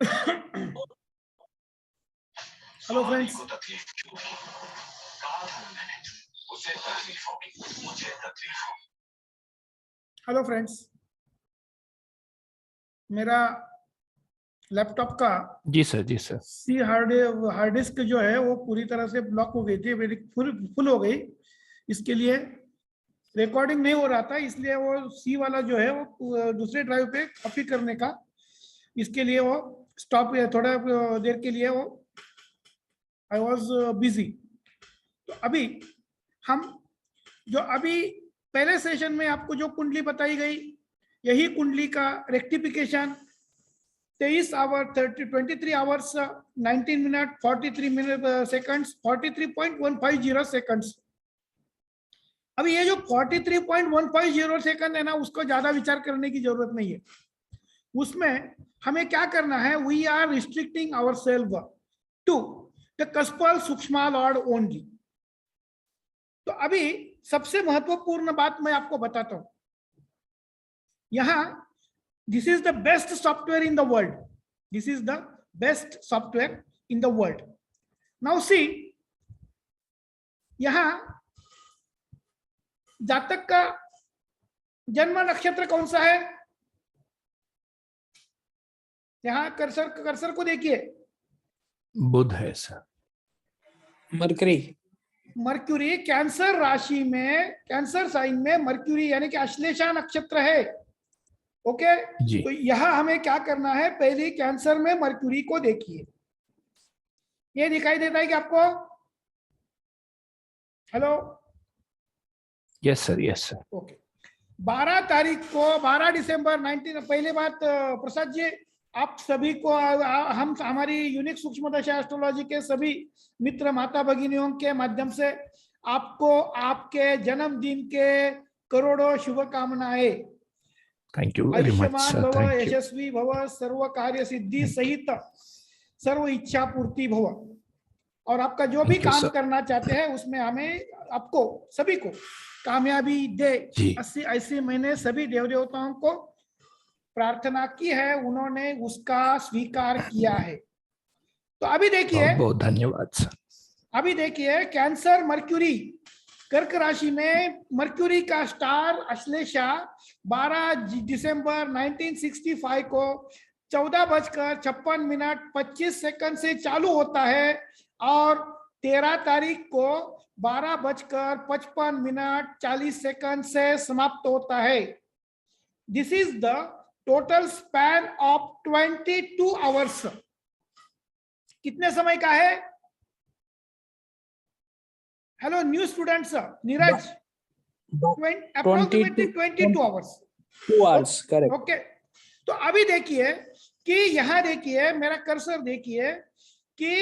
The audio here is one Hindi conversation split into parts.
हेलो फ्रेंड्स, हेलो फ्रेंड्स, मेरा लैपटॉप का जी सर सी हार्ड डिस्क जो है वो पूरी तरह से ब्लॉक हो गई थी, मेरी फुल हो गई। इसके लिए रिकॉर्डिंग नहीं हो रहा था, इसलिए वो सी वाला जो है वो दूसरे ड्राइव पे कॉपी करने का, इसके लिए वो स्टॉप थोड़ा देर के लिए वो आई वॉज बिजी। तो अभी हम जो अभी पहले सेशन में आपको जो कुंडली बताई गई, यही कुंडली का rectification 23 hour 23 hours 19 minute 43 minute seconds 43.150 seconds. अभी ये जो 43.150 सेकंड है ना, उसको ज्यादा विचार करने की जरूरत नहीं है। उसमें हमें क्या करना है, we are restricting our self to the cuspal sukshma lord only. तो अभी सबसे महत्वपूर्ण बात मैं आपको बताता हूं। यहां this is the best software in the world, this is the best software in the world. Now see, यहां जातक का जन्म नक्षत्र कौन सा है? यहां कर्सर को देखिए, बुध है सर। मर्क्यूरी कैंसर राशि में, कैंसर साइन में मर्क्यूरी यानी कि अश्लेषा नक्षत्र है। ओके जी। तो यहां हमें क्या करना है, पहले कैंसर में मर्क्यूरी को देखिए। ये दिखाई देता है कि आपको? Hello, yes sir. ओके। 12 तारीख को, 12 दिसंबर 19, पहले बात प्रसाद जी, आप सभी को हम हमारी यूनिक सूक्ष्म दशा एस्ट्रोलॉजी के सभी मित्र माता भगिनियों के माध्यम से आपको आपके जन्मदिन के करोड़ों शुभकामनाएं। Thank you very much Ayushman sir. भव, थैंक यू। यशस्वी भव, सर्व कार्य सिद्धि सहित सर्व इच्छा पूर्ति भव। और आपका जो भी Thank you, काम sir. करना चाहते हैं उसमें हमें आपको सभी को कामयाबी दे, जी। ऐसे मैंने सभी देव देवताओं को प्रार्थना की है, उन्होंने उसका स्वीकार किया है। तो अभी देखिए, बहुत बहुत धन्यवाद सर। अभी देखिए कैंसर मर्क्यूरी कर्क राशि में, मर्क्यूरी का स्टार अश्लेषा 12 दिसंबर 1965 को 14:56 से चालू होता है और 13 तारीख को 12:55 से समाप्त होता है। This is the total span of 22 hours. कितने समय का है? Hello new students, Neeraj, approximately 22 hours. 2 hours, correct. Okay, तो अभी देखिए कि यहां देखिए, मेरा कर्सर देखिए कि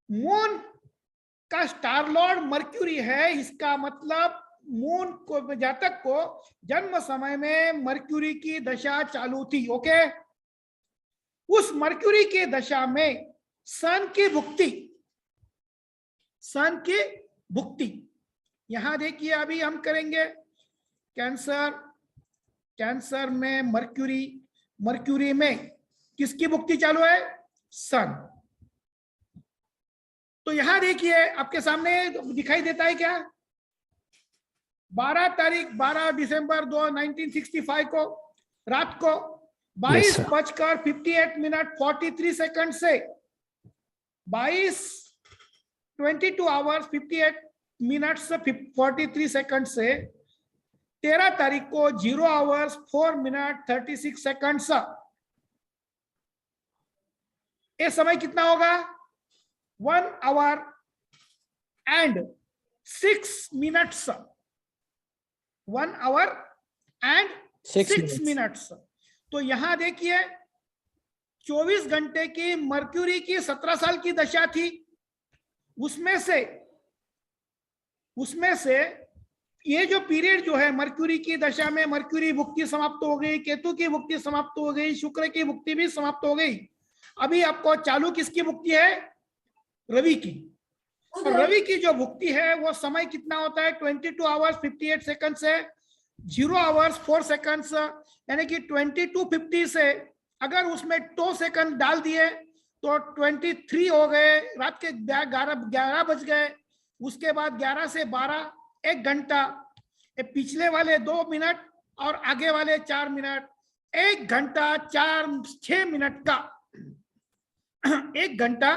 मून का स्टार लॉर्ड मर्क्यूरी है। इसका मतलब मून को, जातक को जन्म समय में मर्क्यूरी की दशा चालू थी। ओके, उस मर्क्यूरी की दशा में सन की भुक्ति यहां देखिए। अभी हम करेंगे कैंसर में मर्क्यूरी में किसकी भुक्ति चालू है? सन। तो यहां देखिए आपके सामने दिखाई देता है क्या? 12 दिसंबर 1965 को रात को 22:58 से 22 आवर्स 58 43 सेकंड से 13 तारीख को 0 आवर्स 4 मिनट 36 सेकंड। ये समय कितना होगा? 1 our and 6 minutes. 1 our and 6 minutes. तो यहां देखिए 24 घंटे की मर्क्यूरी की 17 साल की दशा थी। उसमें से ये जो पीरियड जो है मर्क्यूरी की दशा में, मर्क्यूरी भुक्ति समाप्त हो गई, केतु की भुक्ति समाप्त हो गई, शुक्र की भुक्ति भी समाप्त हो गई। अभी आपको चालू किसकी भुक्ति है? रवि की। और रवि की जो भुक्ति है वो समय कितना होता है? 22 आवर्स 58 सेकंड से 0 आवर्स 4 सेकंड्स, यानी कि 22:50 से अगर उसमें 2 सेकंड डाल दिए तो 23 हो गए, रात के 11 बज गए। उसके बाद 11 से 12 1 घंटा, पिछले वाले 2 मिनट और आगे वाले 4 मिनट, 1 घंटा 6 मिनट का 1 घंटा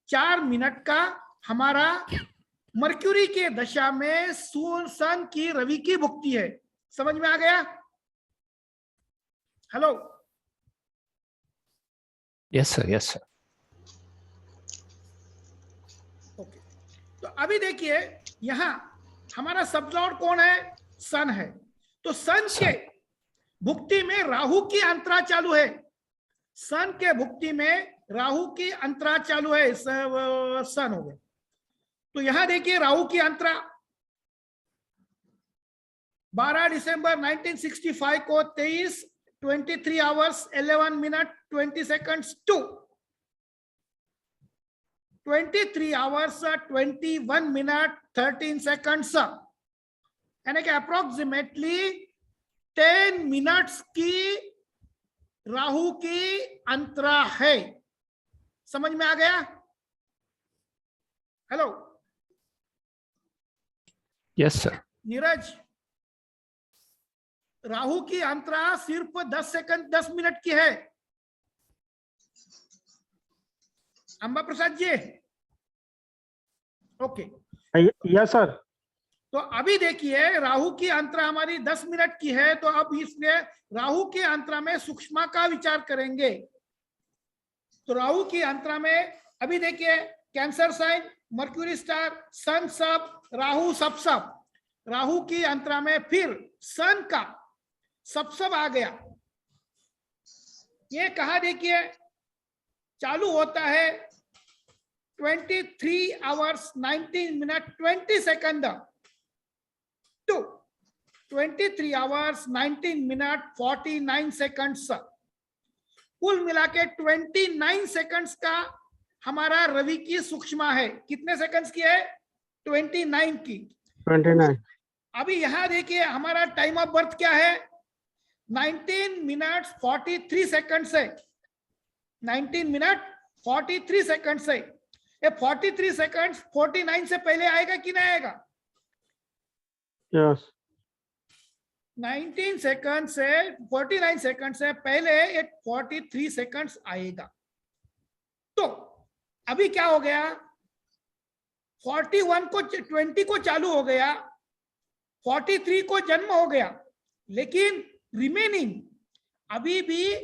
4 मिनट का हमारा मर्क्यूरी के दशा में सन की रवि की भुक्ति है। समझ में आ गया? Hello? Yes sir, yes sir. Okay, तो अभी देखिए यहां हमारा सबलॉर्ड कौन है? सन है। तो सन के भुक्ति में राहु की अंतरा चालू है। सन के भुक्ति में राहु की अंतरा चालू है। सन हो गया। तो यहां देखिए राहु की अंतरा 12 दिसंबर 1965 को 23 hours 11 minute 20 seconds to 23 hours 21 minute 13 seconds, यानी कि अप्रोक्सीमेटली 10 मिनट्स की राहु की अंतरा है। समझ में आ गया? Hello? Yes sir. Neeraj, Rahu की अंतरा सिर्फ 10 सेकंड 10 मिनट की है। Amba Prasad ji? Okay, yes sir. तो अभी देखिए राहु की अंतरा हमारी 10 मिनट की है। तो अब इसलिए राहु की अंतरा में सूक्ष्म का विचार करेंगे। तो राहु की अंतरा में अभी देखिए कैंसर साइन, मर्क्यूरी स्टार, सन सब, राहु सब। राहु की अंतरा में फिर सन का सब आ गया। ये कहा देखिए चालू होता है 23 hours 19 minute 20 second to 23 hours 19 minute 49 seconds. कुल मिला के 29 सेकंड्स का हमारा रवि की सूक्ष्म है। कितने सेकंड्स की है? 29 की। 29। अभी यहां देखिए हमारा टाइम ऑफ बर्थ क्या है? 19 मिनट 43 सेकंड्स है। 19 मिनट 43 सेकंड्स है। ये 43 सेकंड्स 49 से पहले आएगा कि नहीं आएगा? यस। 19 सेकंड से 49 सेकंड से पहले एक 43 सेकंड्स आएगा। तो अभी क्या हो गया? 41 को 20 को चालू हो गया, 43 को जन्म हो गया, लेकिन रिमेनिंग अभी भी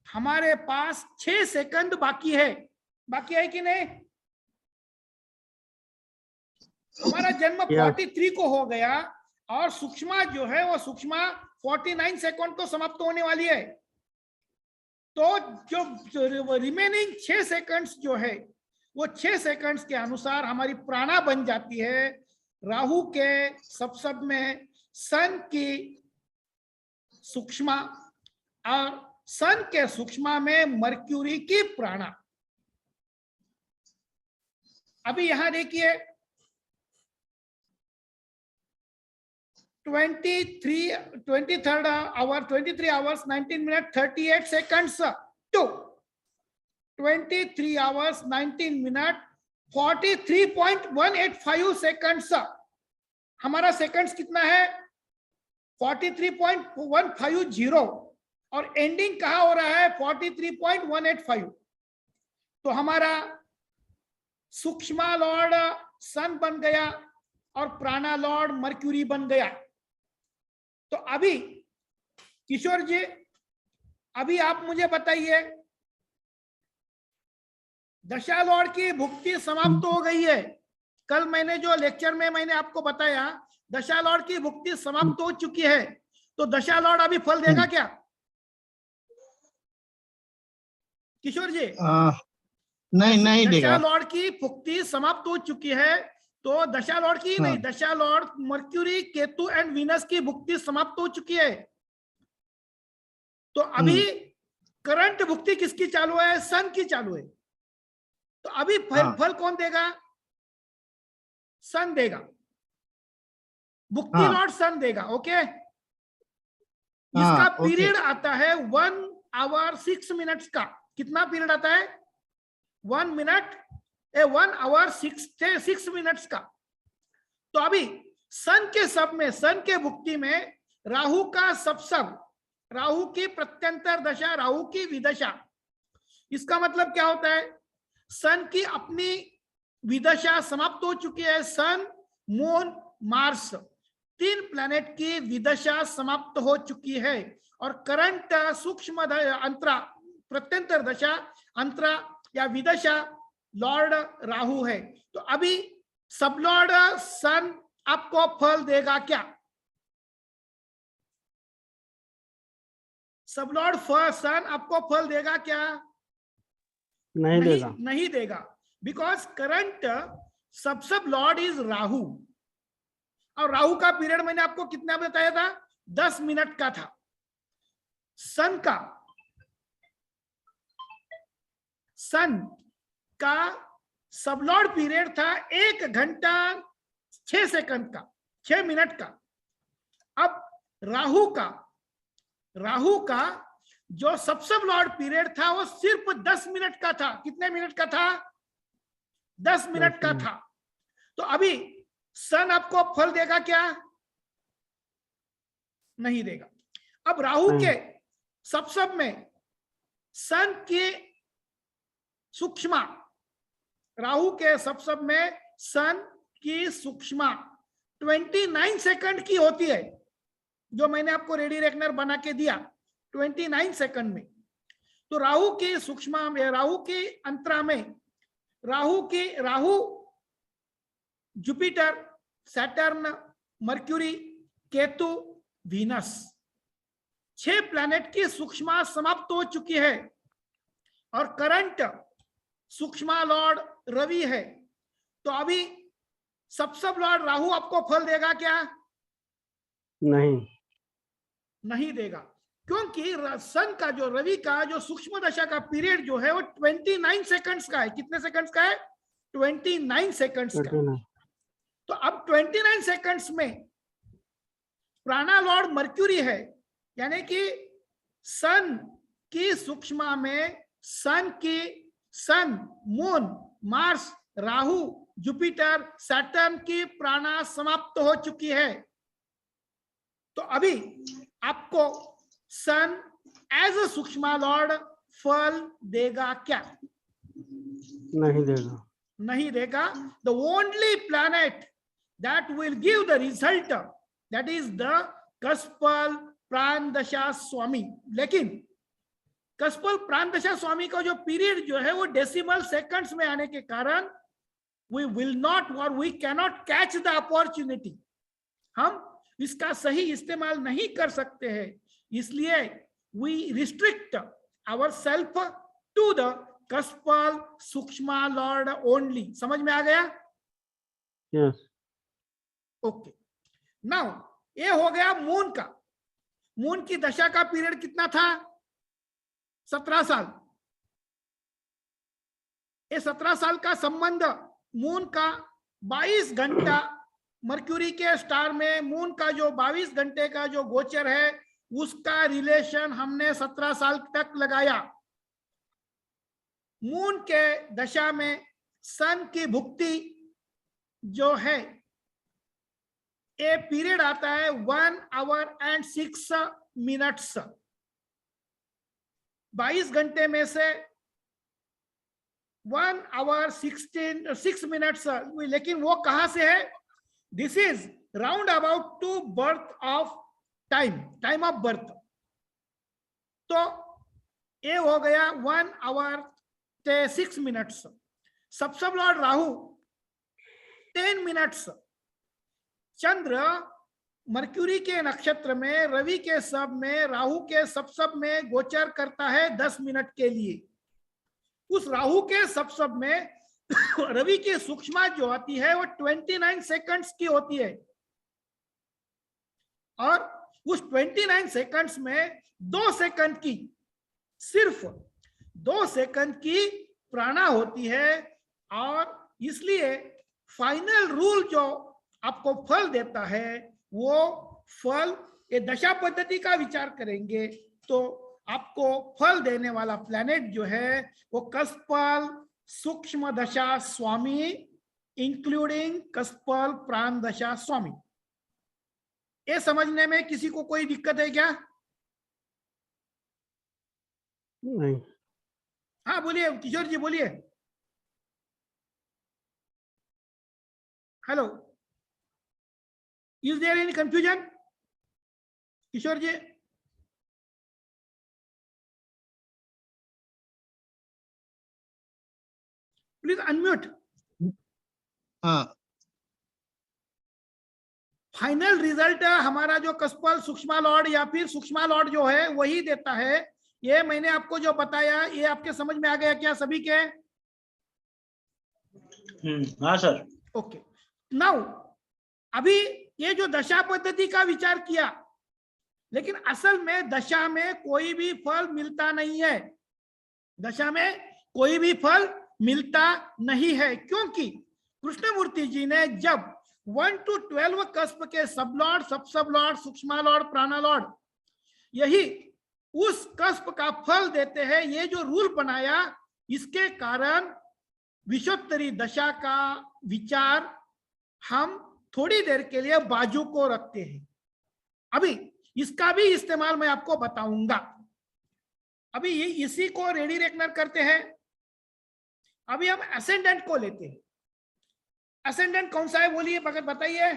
हमारे पास 6 सेकंड बाकी है। बाकी है कि नहीं? हमारा जन्म 43 को हो गया और सूक्ष्म जो है वो सूक्ष्म 49 सेकंड को समाप्त होने वाली है। तो जो रिमेनिंग 6 सेकंड्स जो है वो 6 सेकंड्स के अनुसार हमारी प्राणा बन जाती है राहु के सब में सन की सूक्ष्म और सन के सूक्ष्म में मर्क्यूरी की प्राणा। अभी यहां देखिए 23 hours 19 minute 38 seconds to 23 hours 19 minute 43.185 seconds. हमारा सेकंड्स कितना है? 43.150 और एंडिंग कहां हो रहा है? 43.185। तो हमारा सूक्ष्म लॉर्ड सन बन गया और प्राणा लॉर्ड मर्क्यूरी बन गया। तो अभी किशोर जी, अभी आप मुझे बताइए, दशा लॉर्ड की भुक्ति समाप्त हो गई है। कल मैंने जो लेक्चर में मैंने आपको बताया दशा लॉर्ड की भुक्ति समाप्त हो चुकी है। तो दशा लॉर्ड अभी फल देगा क्या किशोर जी? नहीं देगा। दशा लॉर्ड की भुक्ति समाप्त हो चुकी है। तो दशा लॉर्ड की नहीं, दशा Lord mercury, Ketu and Venus की भुक्ति समाप्त हो चुकी है। तो अभी करंट भुक्ति किसकी चालू है? सन की चालू है। तो अभी फल कौन देगा? सन देगा। भुक्ति लॉर्ड सन देगा। ओके, इसका पीरियड आता है 1 आवर 6 मिनट्स का कितना पीरियड आता है? 1 आवर 6 मिनट्स का। तो अभी सन के सब में, सन के भुक्ति में राहु का सब, राहु की प्रत्यंतर दशा, राहु की विदशा। इसका मतलब क्या होता है? सन की अपनी विदशा समाप्त हो चुकी है। सन, मून, मार्स, 3 प्लैनेट की विदशा समाप्त हो चुकी है और करंट सूक्ष्म अंतरा, प्रत्यंतर दशा, अंतरा या विदशा लॉर्ड राहु है। तो अभी सब लॉर्ड सन आपको फल देगा क्या? सब लॉर्ड सन आपको फल देगा क्या? नहीं देगा। नहीं देगा, बिकॉज करंट सब लॉर्ड इज राहु। और राहु का पीरियड मैंने आपको कितना बताया था? 10 मिनट का था। सन का सब लॉर्ड पीरियड था 1 घंटा 6 सेकंड का, 6 मिनट का। अब राहु का जो सब लॉर्ड पीरियड था वो सिर्फ 10 मिनट का था। कितने मिनट का था? 10 मिनट का था। तो अभी सन आपको फल देगा क्या? नहीं देगा। अब राहु के सब में सन की सूक्ष्मा, राहु के सब में सन की सूक्ष्मा 29 सेकंड की होती है, जो मैंने आपको रेडी रेकनर बना के दिया 29 सेकंड में। तो राहु की सूक्ष्मा में, राहु की अंतरा में, Rahu Jupiter, Saturn, mercury, Ketu, Venus, 6 planet की सूक्ष्मा समाप्त हो चुकी है और करंट सूक्ष्मा लॉर्ड रवि है। तो अभी सब लॉर्ड राहु आपको फल देगा क्या? नहीं देगा, क्योंकि सन का जो, रवि का जो सूक्ष्म दशा का पीरियड जो है वो 29 सेकंड्स का है। कितने सेकंड्स का है? 29 सेकंड्स का। तो अब 29 सेकंड्स में प्राणा लॉर्ड मर्क्यूरी है, यानी कि सन की सूक्ष्मा में sun, moon, Mars, Rahu, Jupiter, Saturn की प्राणा समाप्त हो चुकी है। तो अभी आपको सन एज अ सूक्ष्मा लॉर्ड फल देगा क्या? नहीं देगा। The only planet that will give the result, that is the कस्पल प्राण दशा स्वामी। लेकिन कस्पल प्राण दशा स्वामी का जो पीरियड जो है वो डेसिमल सेकंड्स में आने के कारण we will not or we cannot catch the opportunity, हम इसका सही इस्तेमाल नहीं कर सकते हैं। इसलिए we restrict ourselves to the cuspal सूक्ष्मा लॉर्ड only। समझ में आ गया? यस। ओके, नाउ ये हो गया मून का। मून की दशा का पीरियड कितना था? 17 साल। ये 17 साल का संबंध मून का 22 घंटा, मर्क्यूरी के स्टार में मून का जो 22 घंटे का जो गोचर है उसका रिलेशन हमने 17 साल तक लगाया। मून के दशा में सन की भुक्ति जो है ये पीरियड आता है 1 आवर एंड 6 मिनट्स। 22 घंटे में से 1 आवर 6 मिनट्स, लेकिन वो कहां से है? This is round about to birth of time of birth. तो ये हो गया 1 hour 6 minutes. Sub lord Rahu 10 minutes. Chandra Mercury के नक्षत्र में, रवि के सब में, राहु के सब में गोचर करता है 10 मिनट के लिए। उस राहु के सब में रवि की सूक्ष्मा जो आती है वो 29 सेकंड्स की होती है और उस 29 सेकंड्स में 2 सेकंड की, सिर्फ 2 सेकंड की प्राणा होती है। और इसलिए फाइनल रूल जो आपको फल देता है वो फल, ये दशा पद्धति का विचार करेंगे तो आपको फल देने वाला प्लैनेट जो है वो कस्पल सूक्ष्म दशा स्वामी इंक्लूडिंग कस्पल प्राण दशा स्वामी। ये समझने में किसी को कोई दिक्कत है क्या? नहीं। हाँ बोलिए किशोर जी बोलिए। Hello, is there any confusion? Kishore ji please unmute. हाँ फाइनल रिजल्ट हमारा जो कस्पल सूक्ष्मा लॉर्ड या फिर सूक्ष्मा लॉर्ड जो है वही देता है। ये मैंने आपको जो बताया ये आपके समझ में आ गया क्या सभी के? हाँ सर। ओके, नाउ अभी ये जो दशा पद्धति का विचार किया, लेकिन असल में दशा में कोई भी फल मिलता नहीं है। दशा में कोई भी फल मिलता नहीं है क्योंकि कृष्णमूर्ति जी ने जब 1 to 12 कस्प के सब लॉर्ड, सब लॉर्ड, सूक्ष्मा लॉर्ड, प्राणा लॉर्ड यही उस कस्प का फल देते हैं, ये जो रूल बनाया इसके कारण विषोत्तरी दशा का विचार हम थोड़ी देर के लिए बाजू को रखते हैं। अभी इसका भी इस्तेमाल मैं आपको बताऊंगा। अभी इसी को रेडी रेकनर करते हैं। अभी हम असेंडेंट को लेते हैं। असेंडेंट कौन सा है बोलिए, भगत बताइए।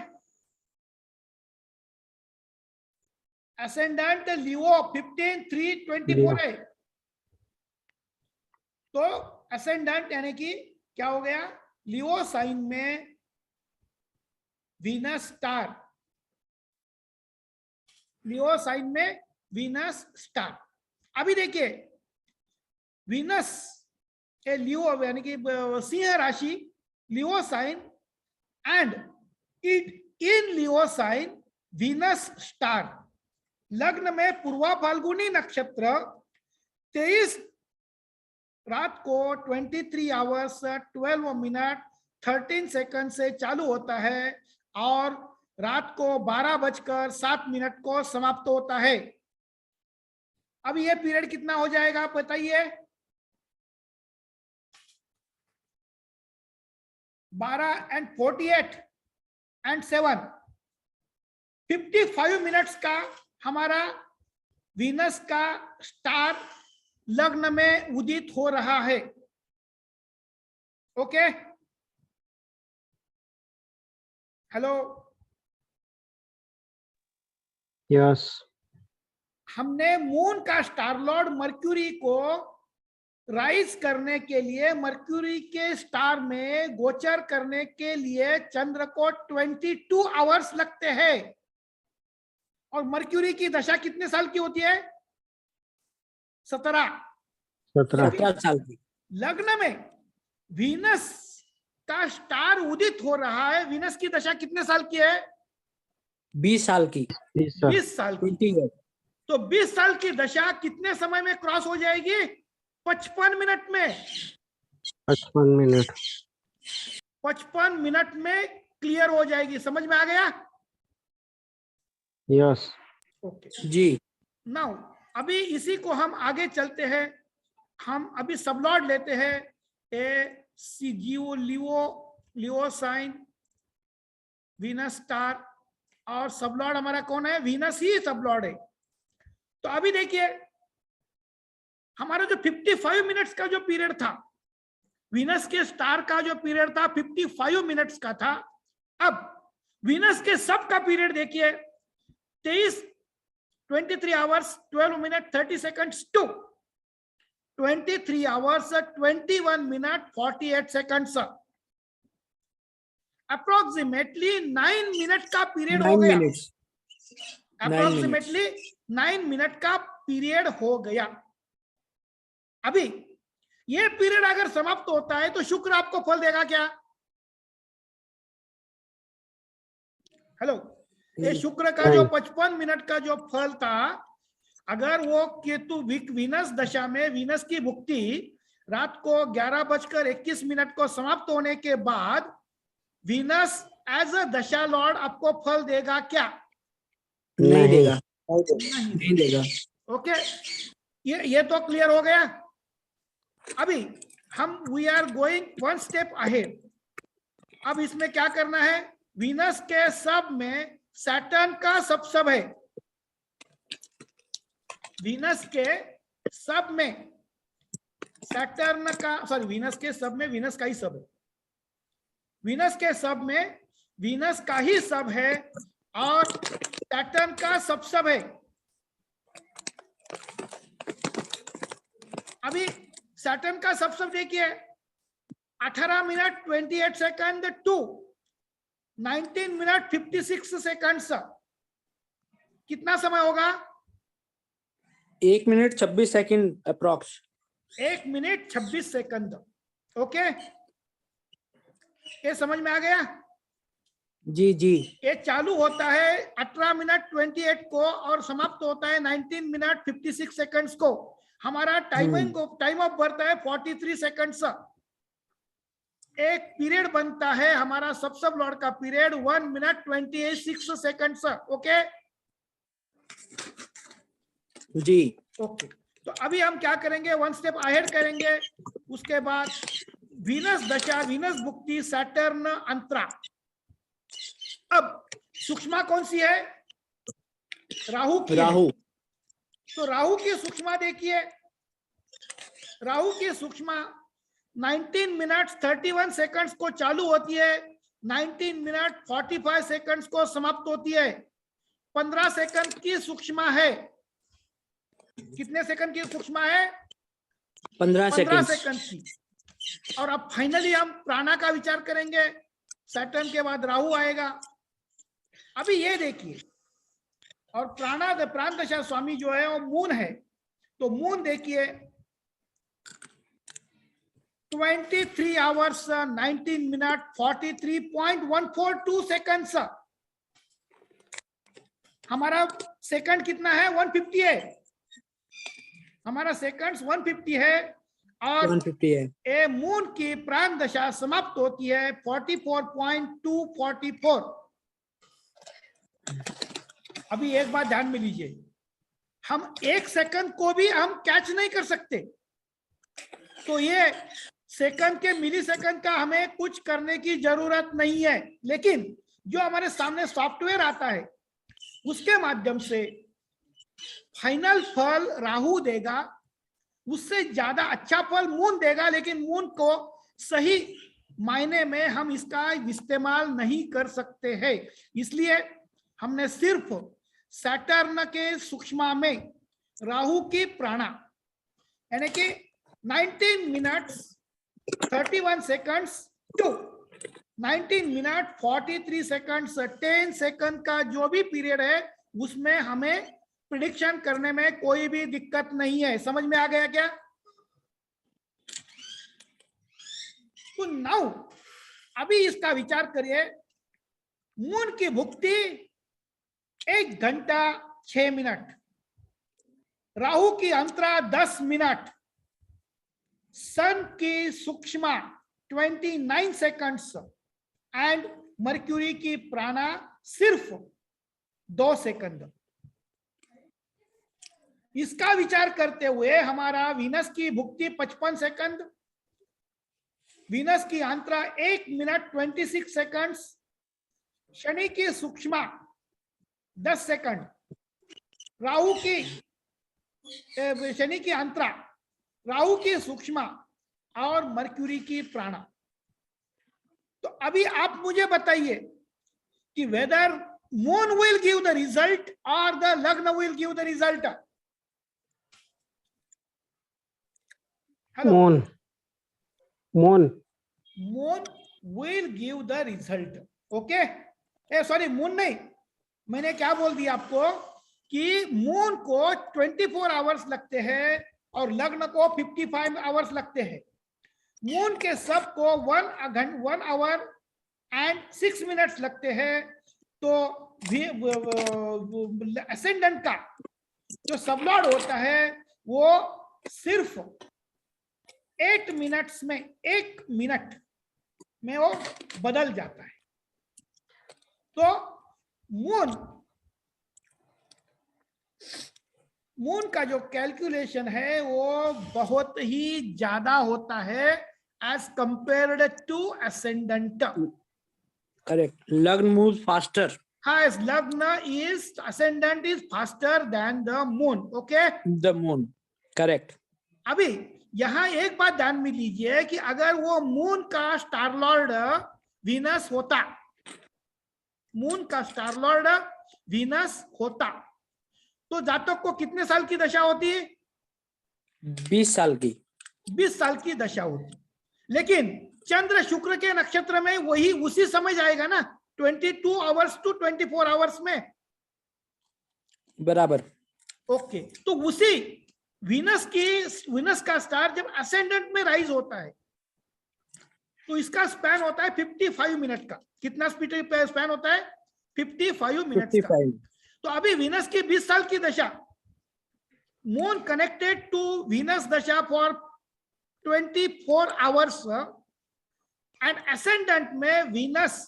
असेंडेंट लियो 15:3:24 है। तो असेंडेंट यानी कि क्या हो गया? लियो साइन में वीनस स्टार, लियो साइन में वीनस स्टार। अभी देखिए वीनस ए लियो यानी कि सिंह राशि Leo sign and in Leo sign Venus star. लग्न में पूर्वा फाल्गुनी नक्षत्र 23 रात को 23 आवर्स 12 मिनट 13 सेकंड से चालू होता है और रात को 12:07 को समाप्त होता है। अब ये पीरियड कितना हो जाएगा आप बताइए? 12 and 48 and 7 55 मिनट्स का हमारा वीनस का स्टार लग्न में उदित हो रहा है। Okay, hello, yes. हमने मून का स्टार लॉर्ड मर्क्यूरी को राइज करने के लिए, मर्क्यूरी के स्टार में गोचर करने के लिए चंद्र को 22 आवर्स लगते हैं। और मर्क्यूरी की दशा कितने साल की होती है? 17 साल की। लग्न में वीनस का स्टार उदित हो रहा है। वीनस की दशा कितने साल की है? 20 साल की। 20 साल की। तो 20 साल की दशा कितने समय में क्रॉस हो जाएगी? 55 मिनट में। 55 मिनट। 55 मिनट में क्लियर हो जाएगी। समझ में आ गया? यस। ओके जी। नाउ अभी इसी को हम आगे चलते हैं। हम अभी सबलॉर्ड लेते हैं। ए सी जियो लियो लियो साइन वीनस स्टार और सबलॉर्ड हमारा कौन है? वीनस ही सबलॉर्ड है। तो अभी देखिए हमारा जो 55 मिनट्स का जो पीरियड था, वीनस के स्टार का जो पीरियड था 55 मिनट्स का था। अब वीनस के सब का पीरियड देखिए 23 hours 12 minute 30 seconds to 23 hours 21 minute 48 seconds. Approximately 9 minute का पीरियड हो गया। अप्रोक्सीमेटली 9 मिनट का पीरियड हो गया। अभी ये पीरियड अगर समाप्त होता है तो शुक्र आपको फल देगा क्या? हेलो, ये शुक्र का जो 55 मिनट का जो फल था, अगर वो केतु वीनस दशा में वीनस की भुक्ति रात को 11:21 को समाप्त होने के बाद वीनस एज अ दशा लॉर्ड आपको फल देगा क्या? नहीं देगा। नहीं नहीं देगा। ओके, ये तो क्लियर हो गया। अभी हम we are going one step ahead. अब इसमें क्या करना है, वीनस के सब में सैटर्न का सब है, वीनस के सब में सैटर्न का, सॉरी वीनस के सब में वीनस का ही सब है, वीनस के सब में वीनस का ही सब है और सैटर्न का सब है। अभी सैटर्न का सब देखिए, 18 minute 28 second to 19 minute 56 second. कितना समय होगा? 1 minute 26 second approx. 1 minute 26 second. Okay, ये समझ में आ गया? जी जी। ये चालू होता है 18 मिनट 28 को और समाप्त होता है 19 मिनट 56 सेकंड्स को। हमारा टाइम ऑफ बर्थ है 43 सेकंड्स। एक पीरियड बनता है हमारा सब लॉर्ड का पीरियड 1 मिनट 26 सेकंड्स। ओके जी। ओके, तो अभी हम क्या करेंगे, वन स्टेप अहेड करेंगे। उसके बाद वीनस दशा, वीनस भुक्ति, सैटर्न अंतरा। अब सूक्ष्मा कौन सी है? राहु की। राहु। तो राहु की सूक्ष्मा देखिए, राहु की सूक्ष्मा 19 मिनट 31 सेकंड्स को चालू होती है, 19 मिनट 45 सेकंड्स को समाप्त होती है। 15 सेकंड की सूक्ष्मा है। कितने सेकंड की सूक्ष्मा है? 15 सेकंड की। और अब फाइनली हम प्राणा का विचार करेंगे। सैटर्न के बाद राहु आएगा। अभी ये देखिए, और प्राण दशा स्वामी जो है वो मून है। तो मून देखिए 23 आवर्स 19 मिनट 43.142 सेकंड्स। हमारा सेकंड कितना है? 150 है। हमारा सेकंड्स 150 है और 150 है। ए मून की प्राण दशा समाप्त होती है 44.244। अभी एक बात ध्यान में लीजिए, हम 1 सेकंड को भी हम कैच नहीं कर सकते। तो ये सेकंड के मिली सेकंड का हमें कुछ करने की जरूरत नहीं है, लेकिन जो हमारे सामने सॉफ्टवेयर आता है उसके माध्यम से फाइनल फल राहु देगा, उससे ज्यादा अच्छा फल मून देगा। लेकिन मून को सही मायने में हम इसका इस्तेमाल नहीं कर सकते हैं। इसलिए हमने सिर्फ सैटर्न के सूक्ष्मा में राहु की प्राणा यानी कि 19 minutes 31 seconds to 19 minute 43 seconds, 10 second का जो भी पीरियड है उसमें हमें प्रिडिक्शन करने में कोई भी दिक्कत नहीं है। समझ में आ गया क्या? तो नाउ अभी इसका विचार करिए। मून की भुक्ति 1 घंटा 6 मिनट, राहु की अंतरा 10 मिनट, सन की सूक्ष्मा 29 सेकंड्स एंड मर्क्यूरी की प्राणा सिर्फ 2 सेकंड। इसका विचार करते हुए हमारा वीनस की भुक्ति 55 सेकंड, वीनस की अंतरा 1 मिनट 26 सेकंड्स, शनि की सूक्ष्मा 10 सेकंड, राहु की शनि की अंतरा, राहु की सूक्ष्मा और मर्क्यूरी की प्राणा। तो अभी आप मुझे बताइए कि whether moon will give the result और the lagna will give the result. Moon. Moon. Moon will give the result. Okay, sorry moon नहीं, मैंने क्या बोल दिया आपको कि मून को 24 आवर्स लगते हैं और लग्न को 55 आवर्स लगते हैं। मून के सब को 1 आवर एंड 6 मिनट्स लगते हैं। तो असेंडेंट का जो सबलॉर्ड होता है वो सिर्फ 8 मिनट्स में, 1 मिनट में वो बदल जाता है। तो मून मून का जो कैलकुलेशन है वो बहुत ही ज्यादा होता है as compared to ascendant. Correct. Lagna moves faster. Yes, Lagna is ascendant is faster than the moon. Okay. The moon. Correct. अभी यहाँ एक बात ध्यान में लीजिए कि अगर वो मून का स्टार लॉर्ड वीनस होता, मून का स्टार लॉर्ड वीनस होता, तो जातक को कितने साल की दशा होती है? 20 साल की. 20 साल की दशा होती. लेकिन चंद्र शुक्र के नक्षत्र में वही उसी समय जाएगा ना, 22 आवर्स टू 24 आवर्स में. बराबर. ओके, तो उसी वीनस का स्टार जब असेंडेंट में राइज होता है तो इसका स्पैन होता है 55 मिनट का. कितना स्पैन होता है? 55 मिनट का. तो अभी वीनस की 20 साल की दशा, moon connected to Venus dasha for 24 hours and ascendant में Venus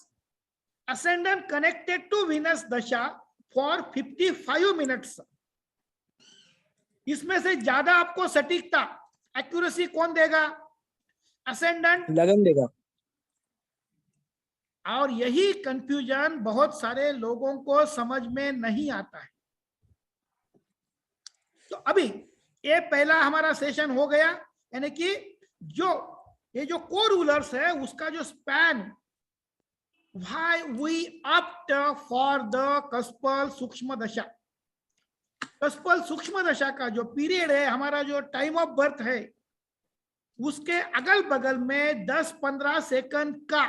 ascendant connected to Venus dasha for 55 minutes. इसमें से ज्यादा आपको सटीकता, एक्यूरेसी कौन देगा? असेंडेंट. लगन देगा. और यही कंफ्यूजन बहुत सारे लोगों को समझ में नहीं आता है. तो अभी ये पहला हमारा सेशन हो गया, यानी कि जो ये जो को रूलर्स है उसका जो span, why we opt for the cuspal sukshma dasha. कस्पल sukshma दशा का जो पीरियड है, हमारा जो टाइम ऑफ बर्थ है, उसके अगल बगल में 10-15 सेकंड का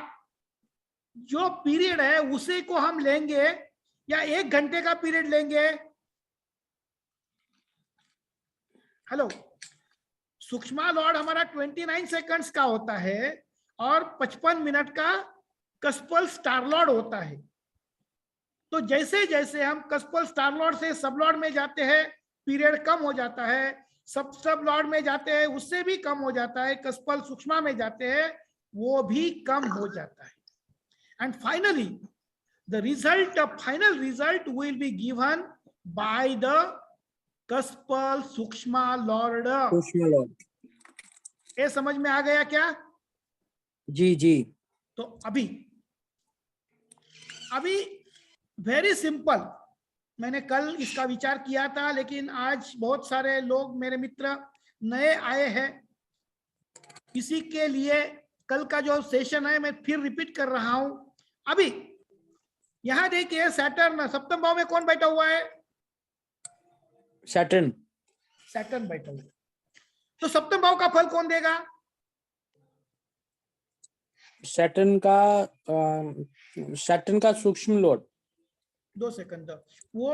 जो पीरियड है उसे को हम लेंगे या 1 घंटे का पीरियड लेंगे? हेलो, सूक्ष्म लॉर्ड हमारा 29 सेकंड्स का होता है और 55 मिनट का कस्पल स्टार लॉर्ड होता है. तो जैसे जैसे हम कस्पल स्टार लॉर्ड से सब लॉर्ड में जाते हैं, पीरियड कम हो जाता है. सब लॉर्ड में जाते हैं, उससे भी कम हो जाता है. कस्पल सूक्ष्म में जाते हैं, वो भी कम हो जाता है. And finally, the final result will be given by the Kaspal Sukshma Lord. सूक्ष्म लॉर्ड. ये समझ में आ गया क्या? जी जी. तो अभी वेरी सिंपल, मैंने कल इसका विचार किया था, लेकिन आज बहुत सारे लोग मेरे मित्र नए आए हैं. इसी के लिए कल का जो सेशन है मैं फिर रिपीट कर रहा हूं. अभी यहां देखिए, सैटर्न सप्तम भाव में कौन बैठा हुआ है? सैटर्न. सैटर्न बैठा हुआ है. तो सप्तम भाव का फल कौन देगा? सैटर्न का सूक्ष्म लॉर्ड. 2 सेकंड, वो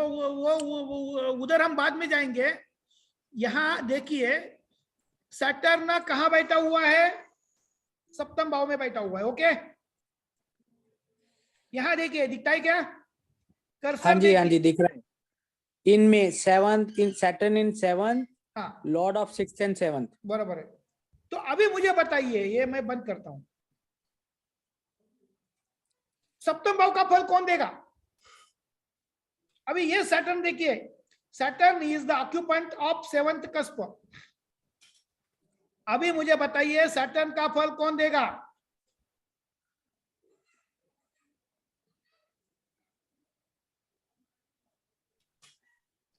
उधर हम बाद में जाएंगे. यहां देखिए, सैटर्न कहां बैठा हुआ है? सप्तम भाव में बैठा हुआ है. ओके, यहां देखिए, दिखता है क्या? हाँ जी दिख रहा है. इनमें 7th इन सैटर्न इन 7th, हाँ, Lord of 6th and 7th. बराबर है. तो अभी मुझे बताइए, ये मैं बंद करता हूं, सप्तम भाव का फल कौन देगा? अभी ये सैटर्न देखिए, Saturn is the occupant of 7th cusp. अभी मुझे बताइए, सैटर्न का फल कौन देगा?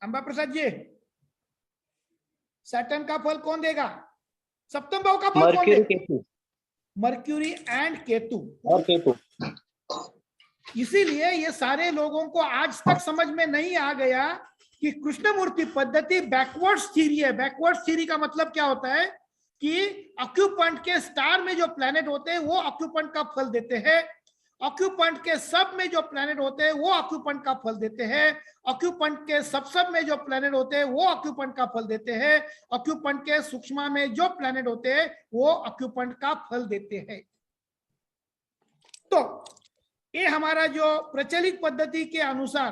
अंबा प्रसाद जी, सैटर्न का फल कौन देगा? सप्तम भाव का फल कौन देगा? Mercury and Ketu. और केतु. इसीलिए ये सारे लोगों को आज तक समझ में नहीं आ गया कि कृष्णमूर्ति पद्धति बैकवर्ड्स थ्योरी है. बैकवर्ड्स थ्योरी का मतलब क्या होता है कि ऑक्यूपेंट के स्टार में जो प्लैनेट होते हैं वो ऑक्यूपेंट का फल देते हैं, ऑक्यूपेंट के सब में जो प्लैनेट होते हैं वो ऑक्यूपेंट का फल देते हैं, ऑक्यूपेंट के सब में जो प्लैनेट होते हैं वो ऑक्यूपेंट का फल देते हैं, ऑक्यूपेंट के सूक्ष्म में जो प्लैनेट होते हैं वो ऑक्यूपेंट का फल देते हैं. तो ये हमारा जो प्रचलित पद्धति के अनुसार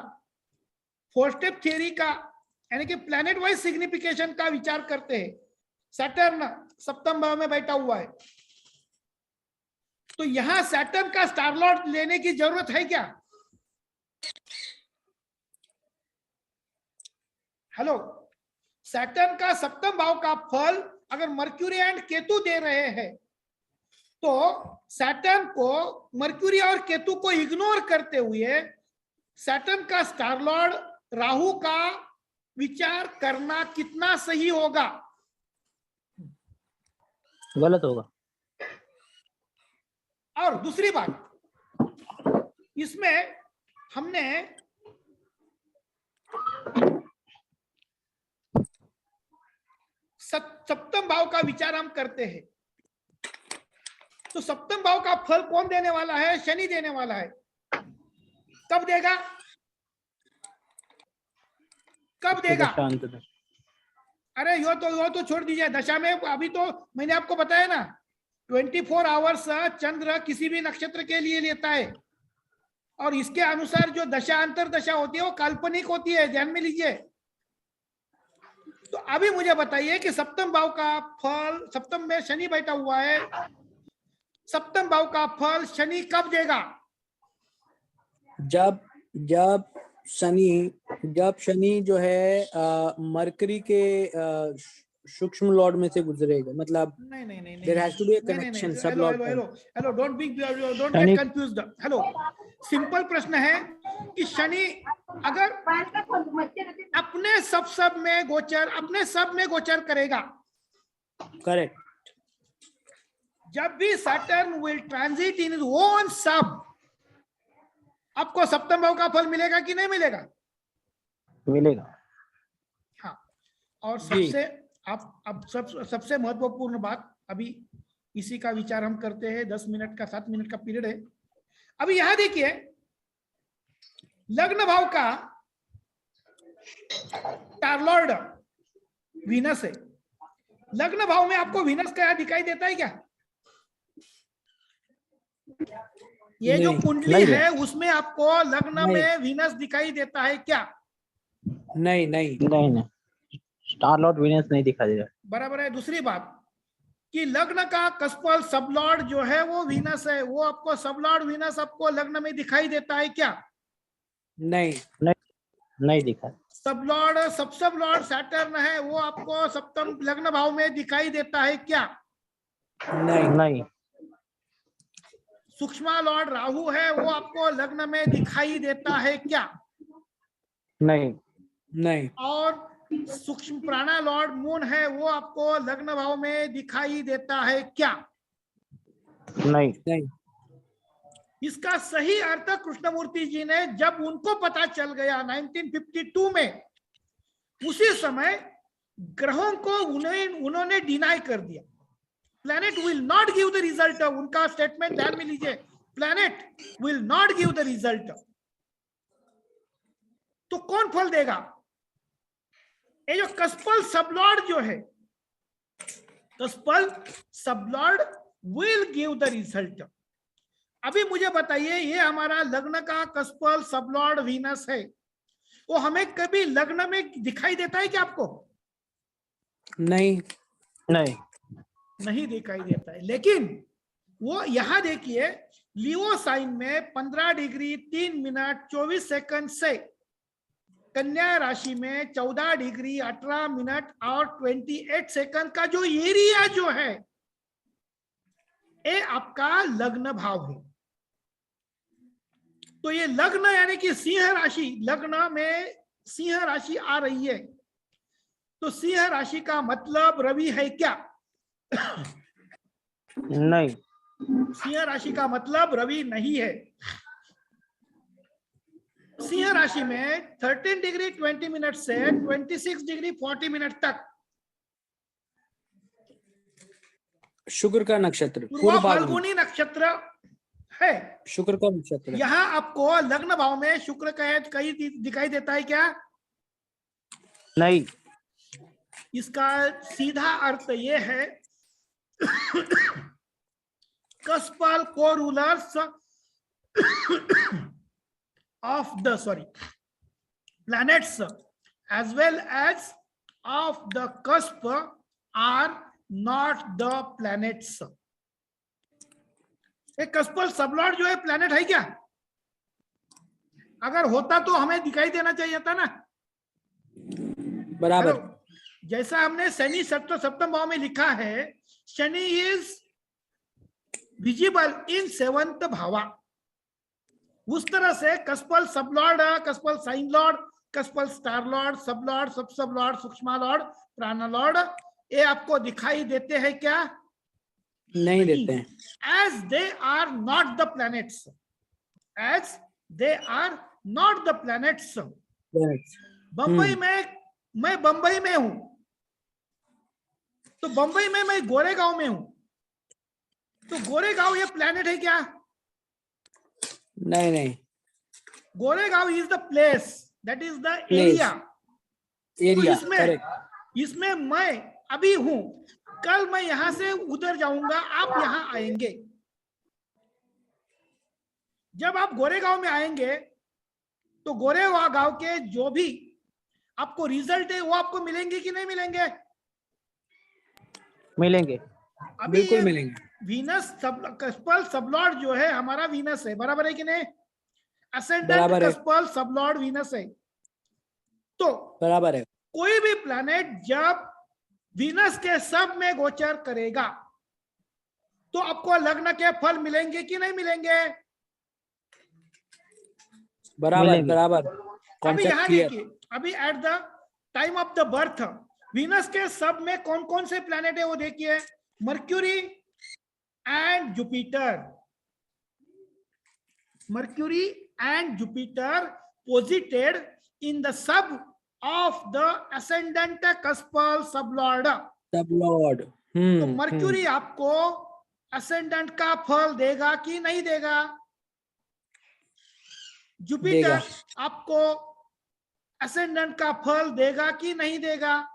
4 स्टेप थ्योरी का, यानी कि प्लैनेट वाइज सिग्निफिकेशन का विचार करते हैं. सैटर्न सप्तम भाव में बैठा हुआ है, तो यहां सैटर्न का स्टार लॉर्ड लेने की जरूरत है क्या? हेलो, सैटर्न का सप्तम भाव का फल अगर मर्क्यूरी एंड केतु दे रहे हैं तो सैटर्न को, मर्क्यूरी और केतु को इग्नोर करते हुए सैटर्न का स्टार लॉर्ड राहु का विचार करना कितना सही होगा? गलत होगा। और दूसरी बात, इसमें हमने सप्तम भाव का विचार हम करते हैं, तो सप्तम भाव का फल कौन देने वाला है? शनि देने वाला है। कब देगा? कब देगा? अरे यो तो छोड़ दीजिए, दशा में अभी तो मैंने आपको बताया ना 24 आवर्स चंद्र किसी भी नक्षत्र के लिए लेता है और इसके अनुसार जो दशा अंतर दशा होती है वो काल्पनिक होती है, ध्यान में लीजिए। तो अभी मुझे बताइए कि सप्तम भाव का फल, सप्तम में शनि बैठा हुआ है, सप्तम भाव का फल शनि कब देगा? जब शनि जो है मरकरी के सूक्ष्म लॉर्ड में से गुजरेगा, मतलब नहीं there has to be a connection, सब Lord. Hello don't get confused. Hello, simple प्रश्न है कि शनि अगर अपने सब में गोचर करेगा, करेक्ट, जब भी Saturn will transit in his own सब, आपको सप्तम भाव का फल मिलेगा कि नहीं मिलेगा? मिलेगा। हाँ, और सबसे सबसे महत्वपूर्ण बात, अभी इसी का विचार हम करते हैं। 10 मिनट का 7 मिनट का पीरियड है। अभी यहां देखिए, लग्न भाव का टारलॉर्ड वीनस है। लग्न भाव में आपको वीनस का दिखाई देता है क्या? ये जो कुंडली है उसमें आपको लग्न में वीनस दिखाई देता है क्या? नहीं, स्टार लॉर्ड वीनस नहीं दिखा दे रहा। बराबर है। दूसरी बात कि लग्न का कस्पल सबलॉर्ड जो है वो वीनस है, वो आपको सबलॉर्ड वीनस आपको लग्न में दिखाई देता है क्या? नहीं दिखा। सब लॉर्ड सैटर्न है, वो आपको सप्तम लग्न भाव में दिखाई देता है क्या? नहीं। सूक्ष्म लॉर्ड राहु है, वो आपको लग्न में दिखाई देता है क्या? नहीं। और सूक्ष्म प्राणा लॉर्ड मून है, वो आपको लग्न भाव में दिखाई देता है क्या? नहीं। इसका सही अर्थ कृष्णमूर्ति जी ने, जब उनको पता चल गया 1952 में, उसी समय ग्रहों को उन्होंने डिनाई कर दिया। Planet will not give the result, उनका स्टेटमेंट ध्यान में लीजिए, planet will not give the result. तो कौन फल देगा? ये जो कस्पल सबलॉर्ड जो है, कस्पल sublord will give the result. अभी मुझे बताइए, ये हमारा लग्न का कस्पल सबलॉर्ड वीनस है, वो हमें कभी लग्न में दिखाई देता है क्या आपको? नहीं दिखाई देता है। लेकिन वो यहां देखिए, लियो साइन में 15 डिग्री 3 मिनट 24 सेकंड से कन्या राशि में 14 डिग्री 18 मिनट और 28 सेकंड का जो एरिया जो है, ये आपका लग्न भाव है। तो ये लग्न यानी कि सिंह राशि, लग्न में सिंह राशि आ रही है, तो सिंह राशि का मतलब रवि है क्या? नहीं। सिंह राशि का मतलब रवि नहीं है। सिंह राशि में 13 डिग्री 20 मिनट से 26 डिग्री 40 मिनट तक शुक्र का नक्षत्र, पूर्व फाल्गुनी नक्षत्र है, शुक्र का नक्षत्र। यहाँ आपको लग्न भाव में शुक्र का कहीं दिखाई देता है क्या? नहीं। इसका सीधा अर्थ ये है, कस्पल को-रूलर्स of the planets as well as of the cusp are not the planets. एक कस्पल सबलॉर्ड जो है प्लैनेट है क्या? अगर होता तो हमें दिखाई देना चाहिए था ना। बराबर। जैसा हमने शनि सप्तम भाव में लिखा है, Shani is visible in 7th bhava, उस तरह से cuspal sub lord, cuspal sign lord, cuspal star lord, sub lord, sub lord, sukshma lord, prana lord, ये आपको दिखाई देते हैं क्या? नहीं देते हैं। As they are not the planets, as they are not the planets. Bombay में, मैं बंबई में हूं, तो बंबई में मैं गोरेगांव में हूं, तो गोरेगांव ये प्लेनेट है क्या? नहीं नहीं, Goregaon is the place, that is the area. Area, इसमें करेक्ट। इसमें मैं अभी हूं, कल मैं यहां से उधर जाऊंगा, आप यहां आएंगे। जब आप गोरेगांव में आएंगे तो गोरेगांव के जो भी आपको रिजल्ट है वो आपको मिलेंगे कि नहीं मिलेंगे? मिलेंगे, अभी बिल्कुल ये मिलेंगे। वीनस कस्पल सबलॉर्ड जो है हमारा वीनस है, बराबर है कि नहीं? असेंडेंट बराबर है। कस्पल सबलॉर्ड वीनस है। तो बराबर है। कोई भी प्लैनेट जब वीनस के सब में गोचर करेगा तो आपको लग्न के फल मिलेंगे कि नहीं मिलेंगे? बराबर मिलेंगे। बराबर। अभी कॉन्सेप्ट यहाँ क्लियर। देखिए, अभी at the time of the birth Venus के सब में कौन कौन से प्लैनेट है वो देखिए। Mercury and Jupiter, mercury and Jupiter पोजिटेड in the sub of the ascendant कस्पल sublord. सब लॉर्ड। तो मर्क्यूरी आपको असेंडेंट का फल देगा कि नहीं देगा? जुपिटर देगा। आपको असेंडेंट का फल देगा कि नहीं देगा?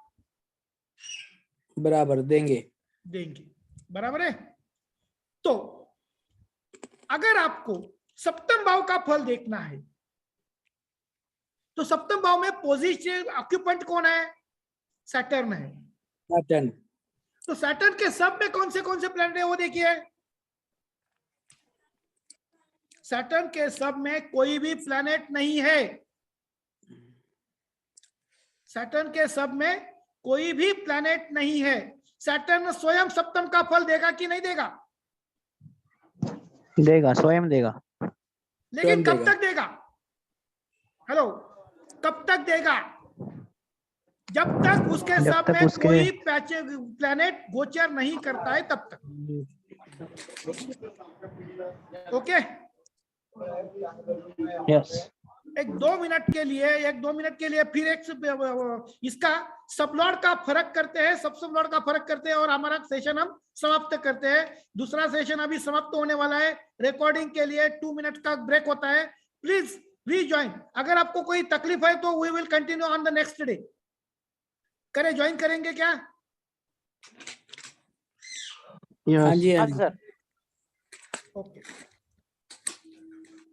बराबर देंगे। देंगे, बराबर है। तो अगर आपको सप्तम भाव का फल देखना है तो सप्तम भाव में पॉजिटिव ऑक्यूपेंट कौन है? सैटर्न है। सैटर्न। तो सैटर्न के सब में कौन से प्लैनेट है वो देखिए। सैटर्न के सब में कोई भी प्लैनेट नहीं है। सैटर्न के सब में कोई भी प्लैनेट नहीं है। सैटर्न स्वयं सप्तम का फल देगा कि नहीं देगा? देगा, स्वयं देगा। लेकिन स्वयं कब देगा। तक देगा? हेलो, कब तक देगा? जब तक उसके जब सब तक में उसके- कोई प्लैनेट गोचर नहीं करता है तब तक। ओके, यस, एक दो मिनट के लिए फिर एक इसका सबलॉर्ड का फर्क करते हैं, सब सबलॉर्ड का फर्क करते हैं और हमारा सेशन हम समाप्त करते हैं। दूसरा सेशन अभी समाप्त होने वाला है। रिकॉर्डिंग के लिए 2 मिनट का ब्रेक होता है। Please rejoin. अगर आपको कोई तकलीफ है तो we will continue on the next day. करे ज्वाइन करेंगे क्या? हाँ जी, हाँ जी। सर। ओके।